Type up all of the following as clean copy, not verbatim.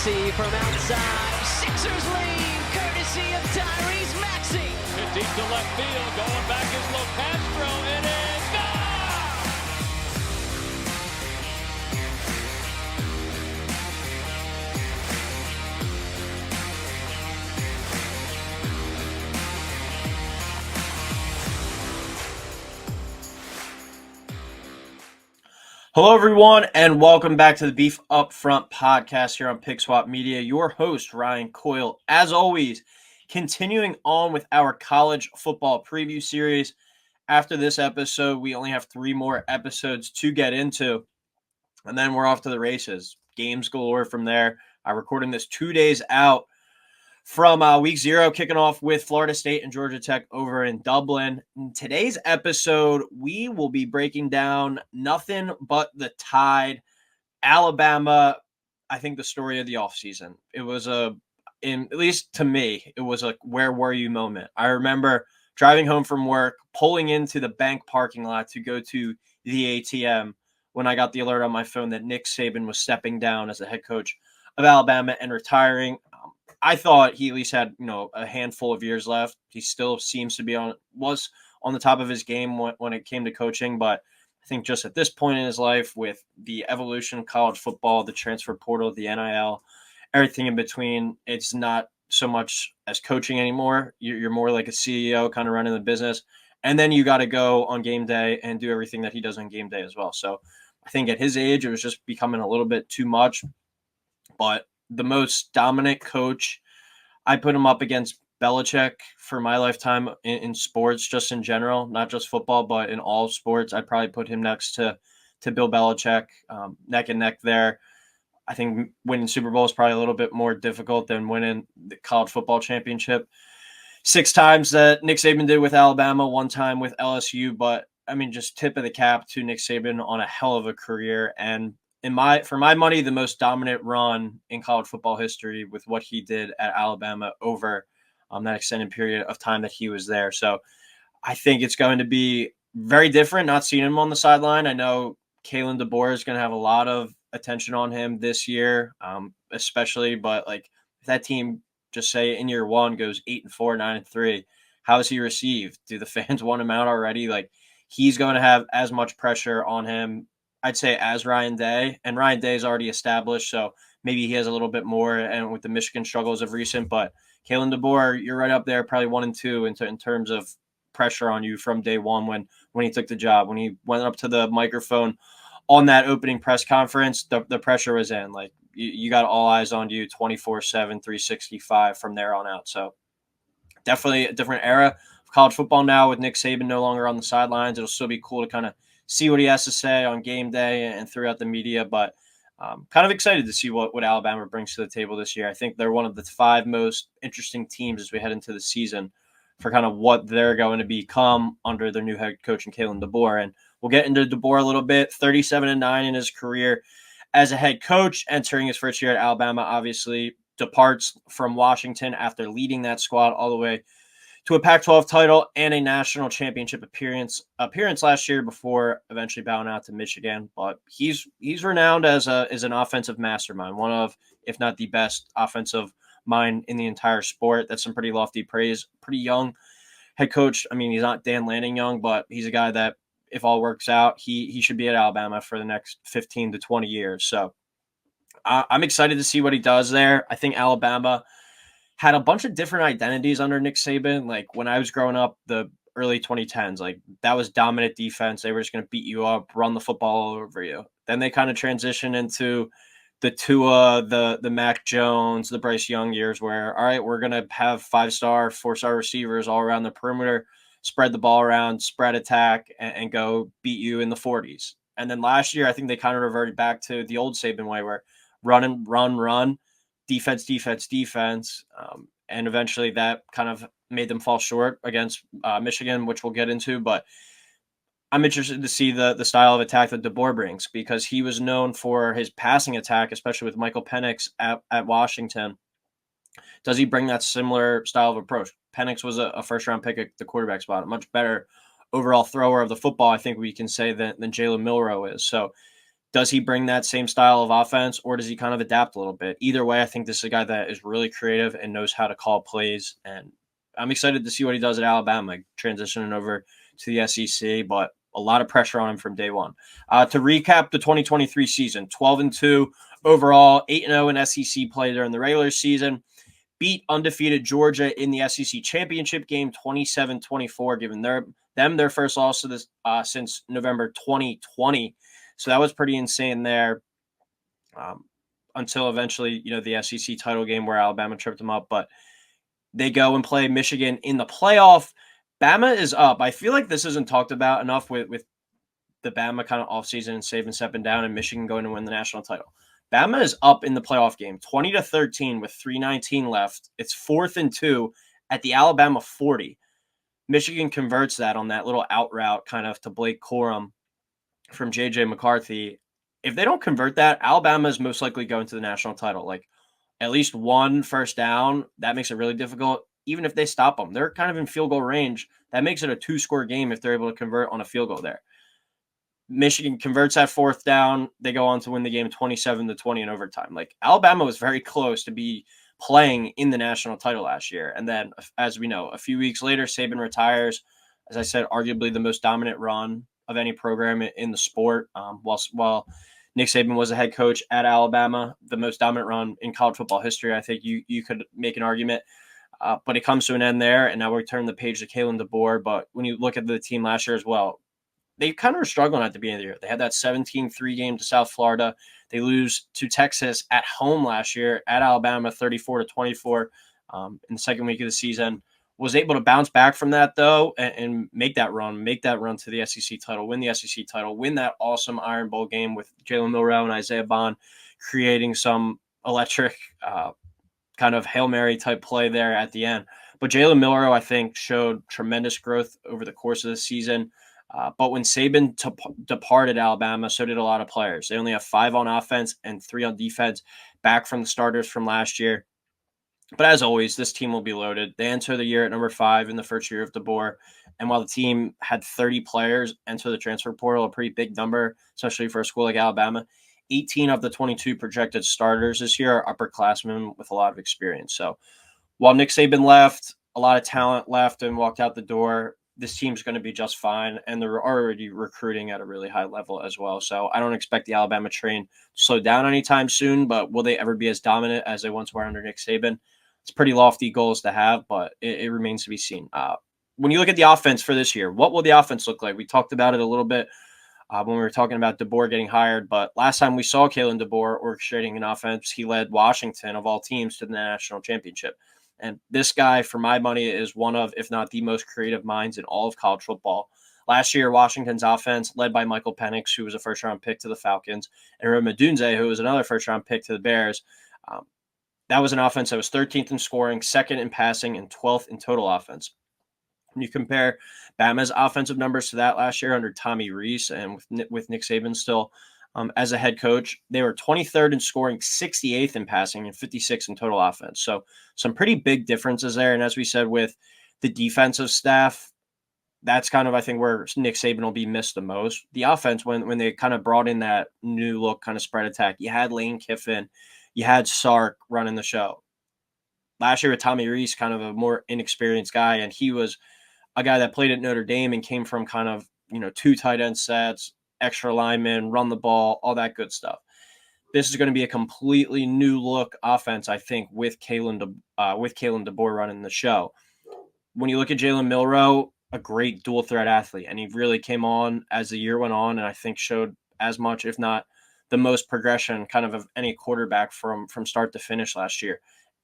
Maxey from outside. Sixers lead, courtesy of Tyrese Maxey. Deep to left field, going back is Locastro. It is gone! Hello, everyone, and welcome back to the Beef Up Front podcast here on Pick Swap Media. Your host, Ryan Coyle, as always, continuing on with our college football preview series. After this episode, we only have 3 more episodes to get into, and then we're off to the races. Games galore from there. I'm recording this 2 days out from week 0, kicking off with Florida State and Georgia Tech over in Dublin. In today's episode, we will be breaking down nothing but the Tide. Alabama, I think the story of the offseason. It was at least to me, it was a where were you moment. I remember driving home from work, pulling into the bank parking lot to go to the ATM when I got the alert on my phone that Nick Saban was stepping down as the head coach of Alabama and retiring. I thought he at least had, a handful of years left. He still seems to be was on the top of his game when it came to coaching. But I think just at this point in his life, with the evolution of college football, the transfer portal, the NIL, everything in between, it's not so much as coaching anymore. You're more like a CEO kind of running the business. And then you got to go on game day and do everything that he does on game day as well. So I think at his age, it was just becoming a little bit too much. But the most dominant coach, I put him up against Belichick for my lifetime in sports, just in general, not just football, but in all sports. I'd probably put him next to Bill Belichick, neck and neck there. I think winning Super Bowl is probably a little bit more difficult than winning the college football championship 6 times that Nick Saban did with Alabama, 1 time with LSU. But I mean, just tip of the cap to Nick Saban on a hell of a career. And for my money, the most dominant run in college football history with what he did at Alabama over that extended period of time that he was there. So I think it's going to be very different not seeing him on the sideline. I know Kalen DeBoer is going to have a lot of attention on him this year, especially. But like, if that team, just say in year 1, goes 8-4, 9-3, how is he received? Do the fans want him out already? Like, he's going to have as much pressure on him, I'd say, as Ryan Day. And Ryan Day is already established, so maybe he has a little bit more, and with the Michigan struggles of recent. But Kalen DeBoer, you're right up there, probably 1 and 2 in terms of pressure on you from day one when he took the job. When he went up to the microphone on that opening press conference, the pressure was in. Like, you got all eyes on you 24/7, 365 from there on out. So definitely a different era of college football now with Nick Saban no longer on the sidelines. It'll still be cool to kind of see what he has to say on game day and throughout the media. But kind of excited to see what Alabama brings to the table this year. I think they're one of the 5 most interesting teams as we head into the season for kind of what they're going to become under their new head coach and Kalen DeBoer. And we'll get into DeBoer a little bit. 37-9 in his career as a head coach, entering his first year at Alabama, obviously departs from Washington after leading that squad all the way to a Pac-12 title and a national championship appearance last year before eventually bowing out to Michigan. But he's renowned as an offensive mastermind, one of, if not the best offensive mind in the entire sport. That's some pretty lofty praise. Pretty young head coach. I mean, he's not Dan Lanning young, but he's a guy that, if all works out, he should be at Alabama for the next 15 to 20 years. So I'm excited to see what he does there. I think Alabama had a bunch of different identities under Nick Saban. Like, when I was growing up, the early 2010s, like, that was dominant defense. They were just going to beat you up, run the football all over you. Then they kind of transitioned into the Tua, the Mac Jones, the Bryce Young years where, all right, we're going to have 5-star, 4-star receivers all around the perimeter, spread the ball around, spread attack, and go beat you in the 40s. And then last year, I think they kind of reverted back to the old Saban way where run, defense. And eventually that kind of made them fall short against Michigan, which we'll get into. But I'm interested to see the style of attack that DeBoer brings, because he was known for his passing attack, especially with Michael Penix at Washington. Does he bring that similar style of approach? Penix was a first-round pick at the quarterback spot, a much better overall thrower of the football, I think we can say, than Jalen Milroe is. So Does he bring that same style of offense, or does he kind of adapt a little bit? Either way, I think this is a guy that is really creative and knows how to call plays. And I'm excited to see what he does at Alabama, transitioning over to the SEC, but a lot of pressure on him from day one. To recap the 2023 season, 12-2 overall, 8-0 in SEC play during the regular season. Beat undefeated Georgia in the SEC championship game 27-24, giving them their first loss to this since November 2020. So that was pretty insane there, until eventually, the SEC title game where Alabama tripped them up. But they go and play Michigan in the playoff. Bama is up. I feel like this isn't talked about enough with the Bama kind of offseason and Saban stepping down and Michigan going to win the national title. Bama is up in the playoff game, 20-13 with 3:19 left. It's 4th and 2 at the Alabama 40. Michigan converts that on that little out route kind of to Blake Corum from J.J. McCarthy. If they don't convert that, Alabama is most likely going to the national title. Like at least one first down, that makes it really difficult. Even if they stop them, they're kind of in field goal range. That makes it a 2-score game if they're able to convert on a field goal there. Michigan converts that 4th down. They go on to win the game 27-20 in overtime. Like Alabama was very close to be playing in the national title last year. And then, as we know, a few weeks later, Saban retires. As I said, arguably the most dominant run of any program in the sport. While Nick Saban was a head coach at Alabama, the most dominant run in college football history, I think you could make an argument. But it comes to an end there, and now we turn the page to Kalen DeBoer. But when you look at the team last year as well, they kind of were struggling at the beginning of the year. They had that 17-3 game to South Florida. They lose to Texas at home last year at Alabama, 34-24 in the second week of the season. Was able to bounce back from that, though, and make that run to the SEC title, win the SEC title, win that awesome Iron Bowl game with Jalen Milroe and Isaiah Bond creating some electric kind of Hail Mary type play there at the end. But Jalen Milroe, I think, showed tremendous growth over the course of the season. But when Saban departed Alabama, so did a lot of players. They only have 5 on offense and 3 on defense, back from the starters from last year. But as always, this team will be loaded. They enter the year at number 5 in the first year of DeBoer. And while the team had 30 players enter the transfer portal, a pretty big number, especially for a school like Alabama, 18 of the 22 projected starters this year are upperclassmen with a lot of experience. So while Nick Saban left, a lot of talent left and walked out the door, this team's going to be just fine, and they're already recruiting at a really high level as well. So I don't expect the Alabama train to slow down anytime soon, but will they ever be as dominant as they once were under Nick Saban? It's pretty lofty goals to have, but it remains to be seen. When you look at the offense for this year, what will the offense look like? We talked about it a little bit when we were talking about DeBoer getting hired, but last time we saw Kalen DeBoer orchestrating an offense, he led Washington, of all teams, to the national championship. And this guy, for my money, is one of, if not the most creative minds in all of college football. Last year, Washington's offense, led by Michael Penix, who was a first-round pick to the Falcons, and Rome Odunze, who was another first-round pick to the Bears. That was an offense that was 13th in scoring, 2nd in passing, and 12th in total offense. When you compare Bama's offensive numbers to that last year under Tommy Rees and with Nick Saban still as a head coach, they were 23rd in scoring, 68th in passing, and 56th in total offense. So some pretty big differences there. And as we said, with the defensive staff, that's kind of, I think, where Nick Saban will be missed the most. The offense, when they kind of brought in that new look kind of spread attack, you had Lane Kiffin, you had Sark running the show. Last year with Tommy Rees, kind of a more inexperienced guy, and he was a guy that played at Notre Dame and came from kind of, 2 tight end sets, extra linemen, run the ball, all that good stuff. This is going to be a completely new look offense, I think, with Kalen DeBoer running the show. When you look at Jalen Milroe, a great dual threat athlete, and he really came on as the year went on, and I think showed as much, if not the most progression kind of any quarterback from start to finish last year.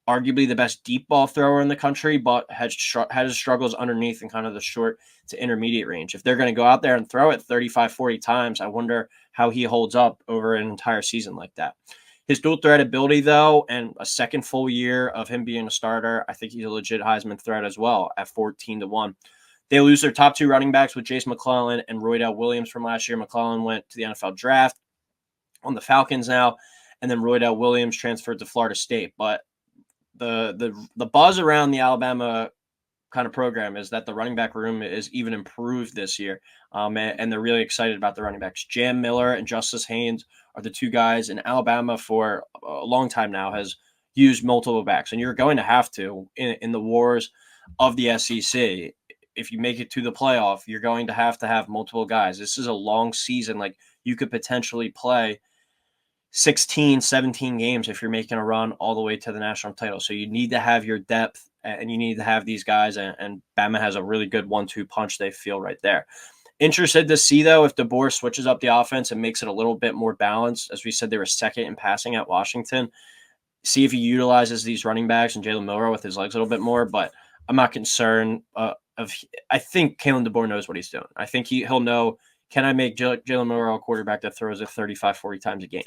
Arguably the best deep ball thrower in the country, but had his struggles underneath in kind of the short to intermediate range. If they're going to go out there and throw it 35, 40 times, I wonder how he holds up over an entire season like that. His dual threat ability, though, and a second full year of him being a starter, I think he's a legit Heisman threat as well at 14-1. They lose their top 2 running backs with Jace McClellan and Roydell Williams from last year. McClellan went to the NFL draft on the Falcons now, and then Roydell Williams transferred to Florida State. But the buzz around the Alabama kind of program is that the running back room is even improved this year. And they're really excited about the running backs. Jam Miller and Justice Haynes are the two guys in Alabama for a long time now has used multiple backs. And you're going to have to in the wars of the SEC. If you make it to the playoff, you're going to have multiple guys. This is a long season. Like, you could potentially play 16, 17 games if you're making a run all the way to the national title. So you need to have your depth and you need to have these guys. And Bama has a really good 1-2 punch they feel right there. Interested to see, though, if DeBoer switches up the offense and makes it a little bit more balanced. As we said, they were second in passing at Washington. See if he utilizes these running backs and Jalen Milroe with his legs a little bit more. But I'm not concerned. I think Kalen DeBoer knows what he's doing. I think he'll know, can I make Jalen Milroe a quarterback that throws it 35, 40 times a game?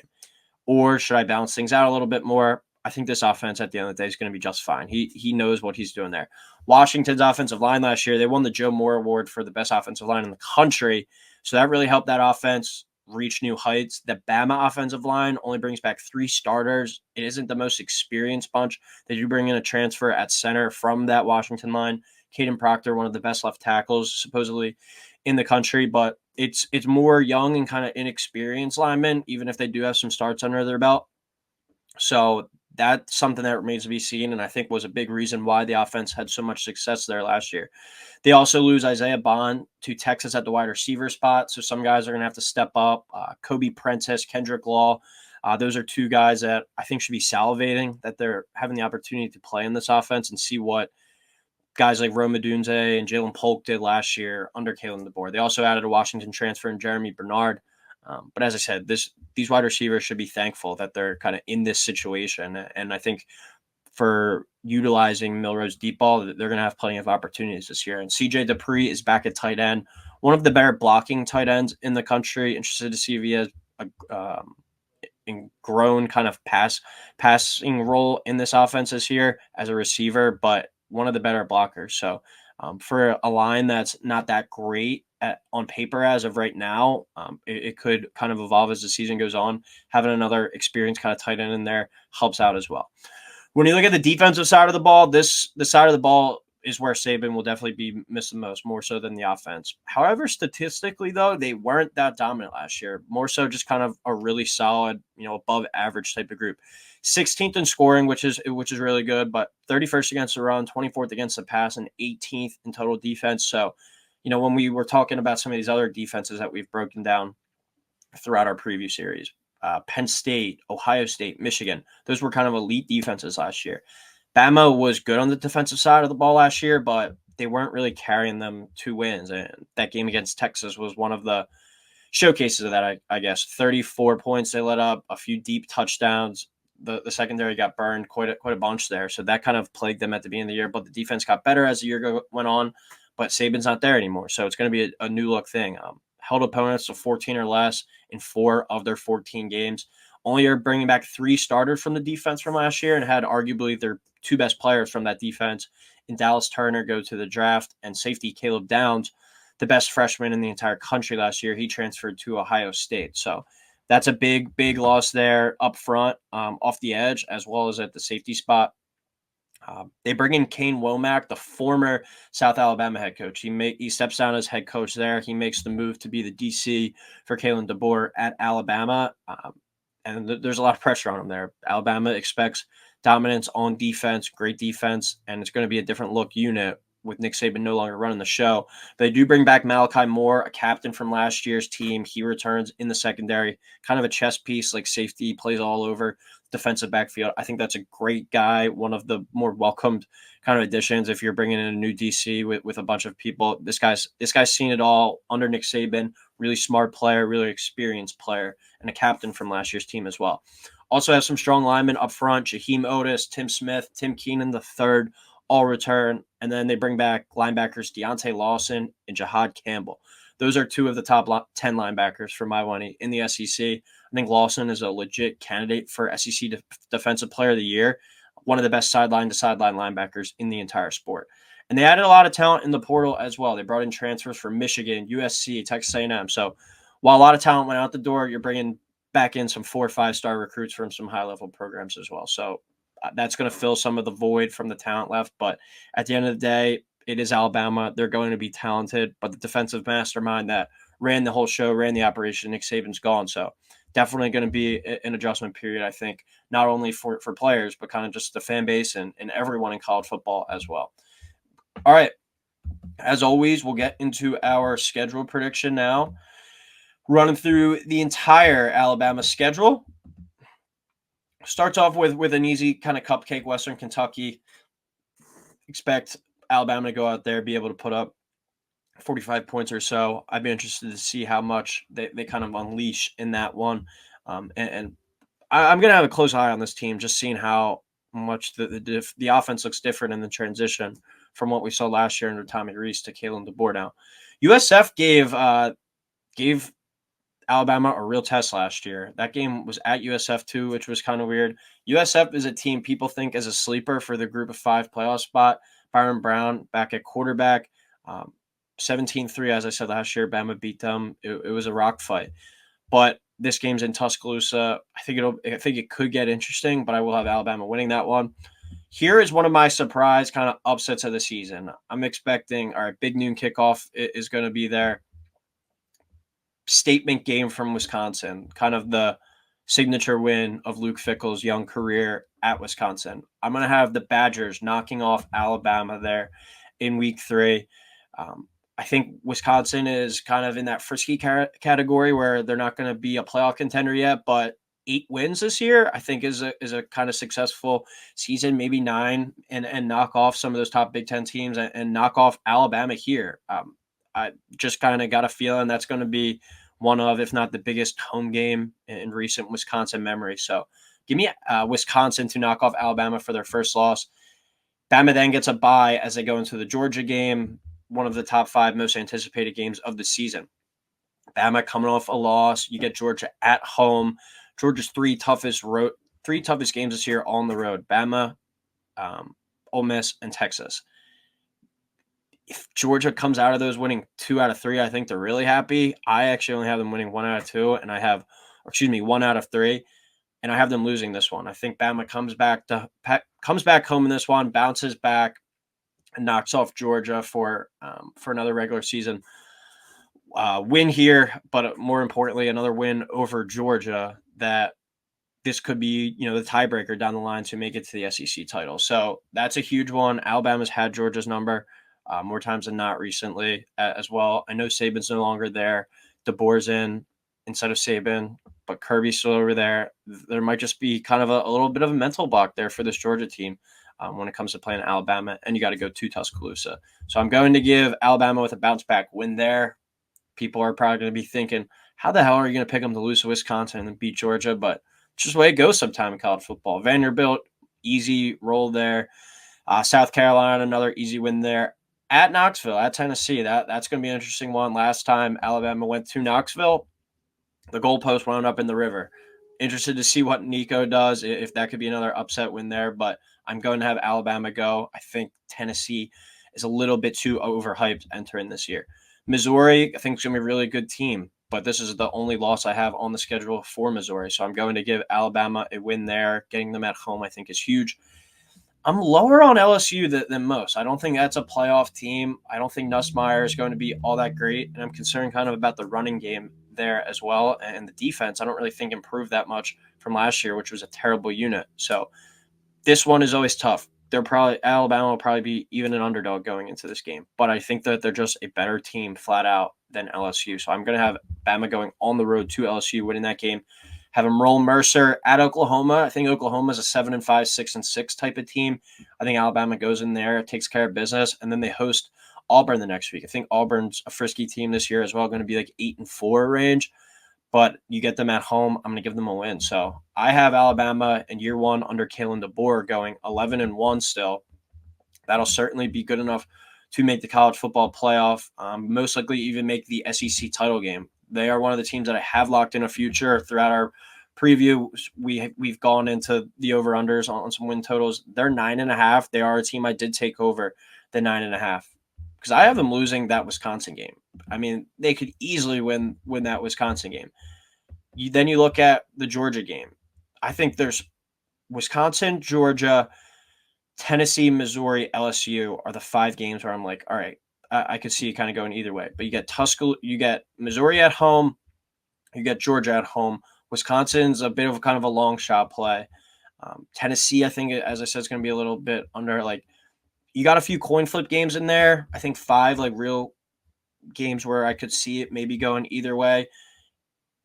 Or should I balance things out a little bit more? I think this offense at the end of the day is going to be just fine. He knows what he's doing there. Washington's offensive line last year, they won the Joe Moore Award for the best offensive line in the country. So that really helped that offense reach new heights. The Bama offensive line only brings back 3 starters. It isn't the most experienced bunch. They do bring in a transfer at center from that Washington line. Caden Proctor, one of the best left tackles, supposedly, in the country, but it's more young and kind of inexperienced linemen, even if they do have some starts under their belt. So that's something that remains to be seen, and I think was a big reason why the offense had so much success there last year. They also lose Isaiah Bond to Texas at the wide receiver spot, so some guys are going to have to step up. Kobe Prentice, Kendrick Law, those are 2 guys that I think should be salivating that they're having the opportunity to play in this offense and see what guys like Rome Odunze and Jalen Polk did last year under Kalen DeBoer. They also added a Washington transfer in Jeremy Bernard. But as I said, these wide receivers should be thankful that they're kind of in this situation. And I think for utilizing Milroe's deep ball, they're going to have plenty of opportunities this year. And CJ Dupree is back at tight end, one of the better blocking tight ends in the country. Interested to see if he has a grown kind of passing role in this offense this year as a receiver, but one of the better blockers. So for a line that's not that great on paper as of right now, it could kind of evolve as the season goes on. Having another experienced kind of tight end in there helps out as well. When you look at the defensive side of the ball, the side of the ball is where Saban will definitely be missed the most, more so than the offense. However, statistically, though, they weren't that dominant last year. More so just kind of a really solid, above average type of group. 16th in scoring, which is really good, but 31st against the run, 24th against the pass, and 18th in total defense. So, when we were talking about some of these other defenses that we've broken down throughout our preview series, Penn State, Ohio State, Michigan, those were kind of elite defenses last year. Bama was good on the defensive side of the ball last year, but they weren't really carrying them to wins. And that game against Texas was one of the showcases of that, I guess. 34 points they let up, a few deep touchdowns. The secondary got burned quite a bunch there. So that kind of plagued them at the beginning of the year. But the defense got better as the year went on. But Saban's not there anymore. So it's going to be a new look thing. Held opponents to 14 or less in 4 of their 14 games. Only are bringing back 3 starters from the defense from last year and had arguably their 2 best players from that defense in Dallas Turner go to the draft, and safety Caleb Downs, the best freshman in the entire country last year. He transferred to Ohio State. So that's a big, big loss there up front, off the edge, as well as at the safety spot. They bring in Kane Womack, the former South Alabama head coach. He steps down as head coach there. He makes the move to be the DC for Kalen DeBoer at Alabama. And there's a lot of pressure on him there. Alabama expects dominance on defense, great defense, and it's going to be a different look unit with Nick Saban no longer running the show. They do bring back Malachi Moore, a captain from last year's team. He returns in the secondary, kind of a chess piece, like safety, plays all over defensive backfield. I think that's a great guy, one of the more welcomed kind of additions if you're bringing in a new DC with a bunch of people. This guy's seen it all under Nick Saban, really smart player, really experienced player, and a captain from last year's team as well. Also have some strong linemen up front, Jaheim Otis, Tim Smith, Tim Keenan the third, all return. And then they bring back linebackers Deontay Lawson and Jahad Campbell. Those are 2 of the top 10 linebackers for my money in the SEC. I think Lawson is a legit candidate for SEC Defensive Player of the Year, one of the best sideline-to-sideline linebackers in the entire sport. And they added a lot of talent in the portal as well. They brought in transfers from Michigan, USC, Texas A&M. So while a lot of talent went out the door, you're bringing back in some 4- or 5-star recruits from some high-level programs as well. So that's going to fill some of the void from the talent left. But at the end of the day, it is Alabama. They're going to be talented, but the defensive mastermind that ran the whole show, ran the operation, Nick Saban's gone. So definitely going to be an adjustment period, I think, not only for players, but kind of just the fan base and everyone in college football as well. All right. As always, we'll get into our schedule prediction now. Running through the entire Alabama schedule. Starts off with an easy kind of cupcake, Western Kentucky. Expect Alabama to go out there, be able to put up 45 points or so. I'd be interested to see how much they kind of unleash in that one. And I'm going to have a close eye on this team, just seeing how much the offense looks different in the transition from what we saw last year under Tommy Rees to Kalen DeBoer now. USF gave Alabama a real test last year. That game was at USF too, which was kind of weird. USF is a team people think is a sleeper for the group of 5 playoff spot. Byron Brown back at quarterback. 17-3, as I said last year, Bama beat them. It was a rock fight. But this game's in Tuscaloosa. I think it could get interesting, but I will have Alabama winning that one. Here is one of my surprise kind of upsets of the season. I'm expecting, all right, big noon kickoff is going to be there. Statement game from Wisconsin, kind of the signature win of Luke Fickell's young career at Wisconsin. I'm going to have the Badgers knocking off Alabama there in week 3. I think Wisconsin is kind of in that frisky category where they're not going to be a playoff contender yet, but 8 wins this year, I think is a kind of successful season, maybe 9, and knock off some of those top Big Ten teams and knock off Alabama here. I just kind of got a feeling that's going to be one of, if not the biggest home game in recent Wisconsin memory. So give me Wisconsin to knock off Alabama for their first loss. Bama then gets a bye as they go into the Georgia game, one of the top 5 most anticipated games of the season. Bama coming off a loss. You get Georgia at home. Georgia's 3 toughest games this year on the road. Bama, Ole Miss, and Texas. If Georgia comes out of those winning 2 out of 3, I think they're really happy. I actually only have them winning 1 out of 2, and 1 out of 3, and I have them losing this one. I think Bama comes back home in this one, bounces back, and knocks off Georgia for another regular season win here, but more importantly, another win over Georgia. That this could be, the tiebreaker down the line to make it to the SEC title. So that's a huge one. Alabama's had Georgia's number more times than not recently as well. I know Saban's no longer there. DeBoer's in instead of Saban, but Kirby's still over there. There might just be kind of a little bit of a mental block there for this Georgia team when it comes to playing Alabama, and you got to go to Tuscaloosa. So I'm going to give Alabama with a bounce-back win there. People are probably going to be thinking, how the hell are you going to pick them to lose to Wisconsin and beat Georgia? But it's just the way it goes sometime in college football. Vanderbilt, easy roll there. South Carolina, another easy win there. At Knoxville, at Tennessee, that's going to be an interesting one. Last time Alabama went to Knoxville, the goalpost wound up in the river. Interested to see what Nico does, if that could be another upset win there. But I'm going to have Alabama go. I think Tennessee is a little bit too overhyped entering this year. Missouri, I think, is going to be a really good team, but this is the only loss I have on the schedule for Missouri. So I'm going to give Alabama a win there. Getting them at home, I think, is huge. I'm lower on LSU than most. I don't think that's a playoff team. I don't think Nussmeier is going to be all that great, and I'm concerned kind of about the running game there as well. And the defense, I don't really think improved that much from last year, which was a terrible unit. So this one is always tough. Alabama will probably be even an underdog going into this game, but I think that they're just a better team flat out than LSU. So I'm going to have Bama going on the road to LSU, winning that game. Have them roll Mercer at Oklahoma. I think Oklahoma is a 7-5, 6-6 type of team. I think Alabama goes in there, takes care of business, and then they host Auburn the next week. I think Auburn's a frisky team this year as well, going to be like 8-4 range. But you get them at home, I'm going to give them a win. So I have Alabama in year 1 under Kalen DeBoer going 11-1 still. That'll certainly be good enough to make the college football playoff, most likely even make the SEC title game. They are one of the teams that I have locked in a future. Throughout our preview, we've gone into the over-unders on some win totals. They're 9.5. They are a team I did take over the 9.5. Because I have them losing that Wisconsin game. I mean, they could easily win that Wisconsin game. Then you look at the Georgia game. I think there's Wisconsin, Georgia, Tennessee, Missouri, LSU are the 5 games where I'm like, all right, I could see it kind of going either way. But you get Missouri at home, you get Georgia at home. Wisconsin's a bit of kind of a long shot play. Tennessee, I think, as I said, is going to be a little bit under. Like, you got a few coin flip games in there. I think 5 like real games where I could see it maybe going either way.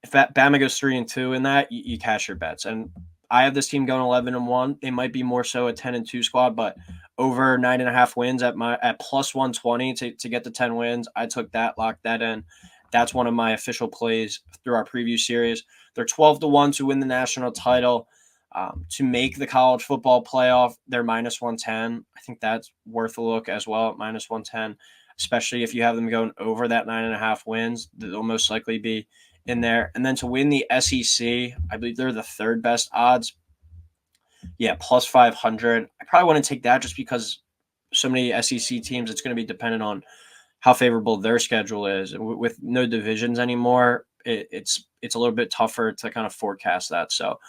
If Bama goes 3-2 in that, you cash your bets. And I have this team going 11-1. They might be more so a 10-2 squad, but over 9.5 wins at plus 120 to get to 10 wins. I took that, locked that in. That's one of my official plays through our preview series. They're 12-1 to win the national title. To make the college football playoff, they're minus 110. I think that's worth a look as well at minus 110, especially if you have them going over that 9.5 wins. They'll most likely be in there. And then to win the SEC, I believe they're the 3rd best odds. Yeah, plus 500. I probably want to take that just because so many SEC teams, it's going to be dependent on how favorable their schedule is. With no divisions anymore, it's a little bit tougher to kind of forecast that. So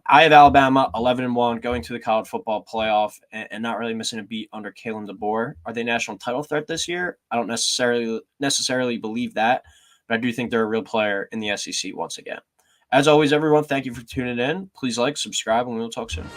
I have Alabama 11-1 going to the college football playoff and not really missing a beat under Kalen DeBoer. Are they national title threat this year? I don't necessarily believe that, but I do think they're a real player in the SEC once again. As always, everyone, thank you for tuning in. Please like, subscribe, and we'll talk soon.